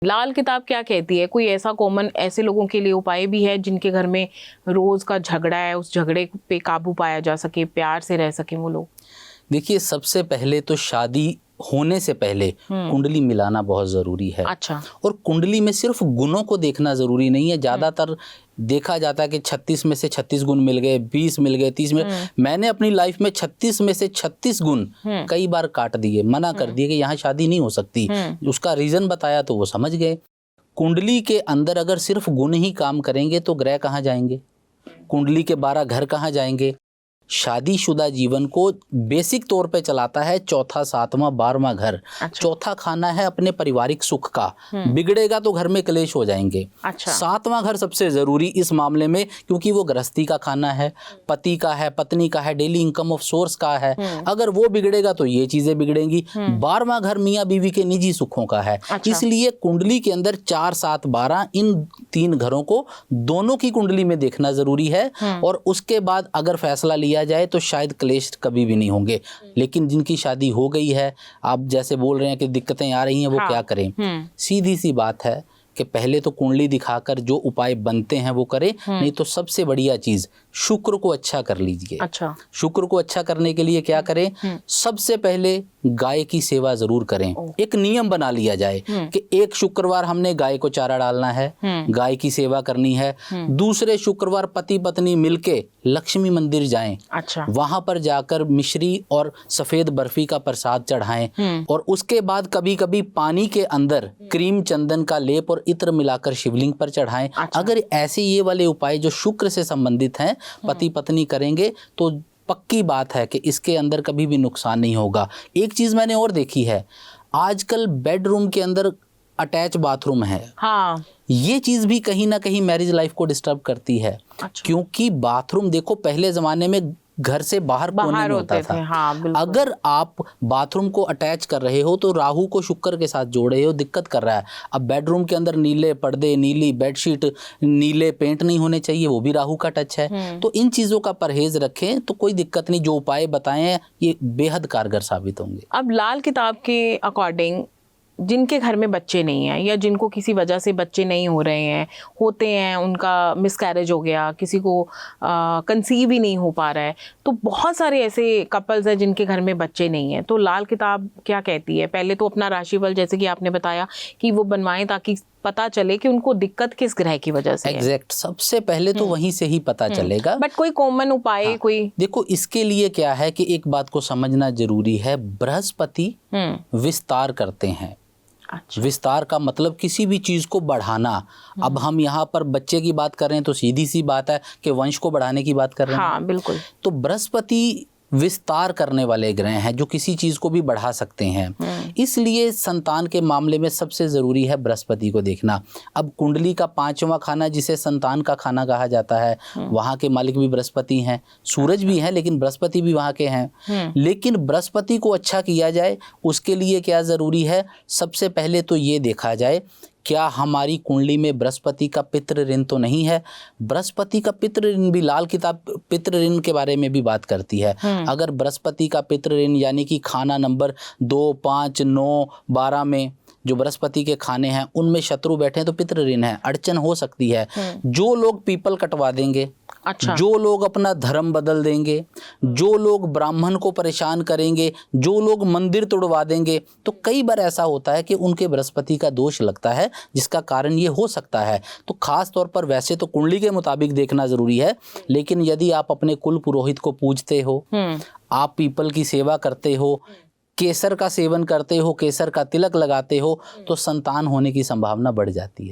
लाल किताब क्या कहती है? कोई ऐसा कॉमन ऐसे लोगों के लिए उपाय भी है जिनके घर में रोज का झगड़ा है, उस झगड़े पे काबू पाया जा सके, प्यार से रह सके वो लोग? देखिए, सबसे पहले तो शादी होने से पहले कुंडली मिलाना बहुत ज़रूरी है। अच्छा। और कुंडली में सिर्फ गुणों को देखना ज़रूरी नहीं है। ज़्यादातर देखा जाता है कि 36 में से 36 गुण मिल गए, 20 मिल गए, 30 में। मैंने अपनी लाइफ में 36 में से 36 गुण कई बार काट दिए, मना कर दिए कि यहाँ शादी नहीं हो सकती। उसका रीज़न बताया तो वो समझ गए। कुंडली के अंदर अगर सिर्फ गुण ही काम करेंगे तो ग्रह कहाँ जाएंगे, कुंडली के 12 घर कहाँ जाएंगे। शादीशुदा जीवन को बेसिक तौर पे चलाता है चौथा, सातवां, 12वां घर। अच्छा। चौथा खाना है अपने पारिवारिक सुख का, बिगड़ेगा तो घर में क्लेश हो जाएंगे। अच्छा। सातवां घर सबसे जरूरी इस मामले में, क्योंकि वो गृहस्थी का खाना है, पति का है, पत्नी का है, डेली इनकम ऑफ सोर्स का है। अगर वो बिगड़ेगा तो ये चीजें बिगड़ेंगी। 12वां घर मियाँ बीवी के निजी सुखों का है। अच्छा। इसलिए कुंडली के अंदर 4, 7, 12 इन 3 घरों को दोनों की कुंडली में देखना जरूरी है। और उसके बाद अगर फैसला लिया जाए तो शायद क्लेश कभी भी नहीं होंगे। लेकिन जिनकी शादी हो गई है, आप जैसे बोल रहे हैं कि दिक्कतें आ रही हैं, वो क्या करें? सीधी सी बात है कि पहले तो कुंडली दिखाकर जो उपाय बनते हैं वो करें। नहीं तो सबसे बढ़िया चीज शुक्र को अच्छा कर लीजिए। अच्छा। शुक्र को अच्छा करने के लिए क्या करें? सबसे पहले गाय की सेवा जरूर करें। एक नियम बना लिया जाए कि एक शुक्रवार हमने गाय को चारा डालना है, गाय की सेवा करनी है। दूसरे शुक्रवार पति पत्नी मिलके लक्ष्मी मंदिर जाएं। अच्छा। वहां पर जाकर मिश्री और सफेद बर्फी का प्रसाद चढ़ाएं। और उसके बाद कभी कभी पानी के अंदर क्रीम, चंदन का लेप और इत्र मिलाकर शिवलिंग पर चढ़ाएं। अच्छा। अगर ऐसे ये वाले उपाय जो शुक्र से संबंधित हैं पति पत्नी करेंगे तो पक्की बात है कि इसके अंदर कभी भी नुकसान नहीं होगा। एक चीज मैंने और देखी है, आजकल बेडरूम के अंदर अटैच बाथरूम है। हाँ। ये चीज भी कहीं ना कहीं मैरिज लाइफ को डिस्टर्ब करती है। अच्छा। क्योंकि बाथरूम देखो, पहले जमाने में घर से बाहर कोने में होता था। हाँ, अगर आप बाथरूम को अटैच कर रहे हो तो राहु को शुक्र के साथ जोड़ रहे हो, दिक्कत कर रहा है। अब बेडरूम के अंदर नीले पर्दे, नीली बेडशीट, नीले पेंट नहीं होने चाहिए, वो भी राहु का टच है। तो इन चीजों का परहेज रखें तो कोई दिक्कत नहीं। जो उपाय बताए हैं ये बेहद कारगर साबित होंगे। अब लाल किताब के अकॉर्डिंग जिनके घर में बच्चे नहीं हैं या जिनको किसी वजह से बच्चे नहीं हो रहे हैं, होते हैं, उनका मिसकैरेज हो गया, किसी को कंसीव ही नहीं हो पा रहा है, तो बहुत सारे ऐसे कपल्स हैं जिनके घर में बच्चे नहीं हैं। तो लाल किताब क्या कहती है? पहले तो अपना राशिफल जैसे कि आपने बताया कि वो बनवाएं ताकि पता चले कि उनको दिक्कत किस ग्रह की वजह से है। सबसे पहले तो वहीं से ही पता चलेगा। बट कोई कॉमन उपाय? हाँ। कोई देखो, इसके लिए क्या है कि एक बात को समझना जरूरी है, बृहस्पति विस्तार करते हैं। अच्छा। विस्तार का मतलब किसी भी चीज को बढ़ाना। अब हम यहाँ पर बच्चे की बात कर रहे हैं तो सीधी सी बात है कि वंश को बढ़ाने की बात कर रहे हैं। हाँ, बिल्कुल। तो बृहस्पति विस्तार करने वाले ग्रह हैं जो किसी चीज को भी बढ़ा सकते हैं। इसलिए संतान के मामले में सबसे जरूरी है बृहस्पति को देखना। अब कुंडली का 5वां खाना जिसे संतान का खाना कहा जाता है, वहां के मालिक भी बृहस्पति हैं, सूरज भी है लेकिन बृहस्पति भी वहां के हैं। लेकिन बृहस्पति को अच्छा किया जाए उसके लिए क्या जरूरी है? सबसे पहले तो ये देखा जाए क्या हमारी कुंडली में बृहस्पति का पितृ ऋण तो नहीं है। बृहस्पति का पितृ ऋण भी लाल किताब पितृ ऋण के बारे में भी बात करती है। अगर बृहस्पति का पितृ ऋण यानी कि खाना नंबर 2, 5, 9, 12 में जो बृहस्पति के खाने हैं उनमें शत्रु बैठे हैं तो पितृ ऋण है, अड़चन हो सकती है। जो लोग पीपल कटवा देंगे, अच्छा। जो लोग अपना धर्म बदल देंगे, जो लोग ब्राह्मण को परेशान करेंगे, जो लोग मंदिर तोड़वा देंगे, तो कई बार ऐसा होता है कि उनके बृहस्पति का दोष लगता है, जिसका कारण ये हो सकता है। तो खास तौर पर वैसे तो कुंडली के मुताबिक देखना जरूरी है, लेकिन यदि आप अपने कुल पुरोहित को पूजते हो, आप पीपल की सेवा करते हो, केसर का सेवन करते हो, केसर का तिलक लगाते हो, तो संतान होने की संभावना बढ़ जाती है।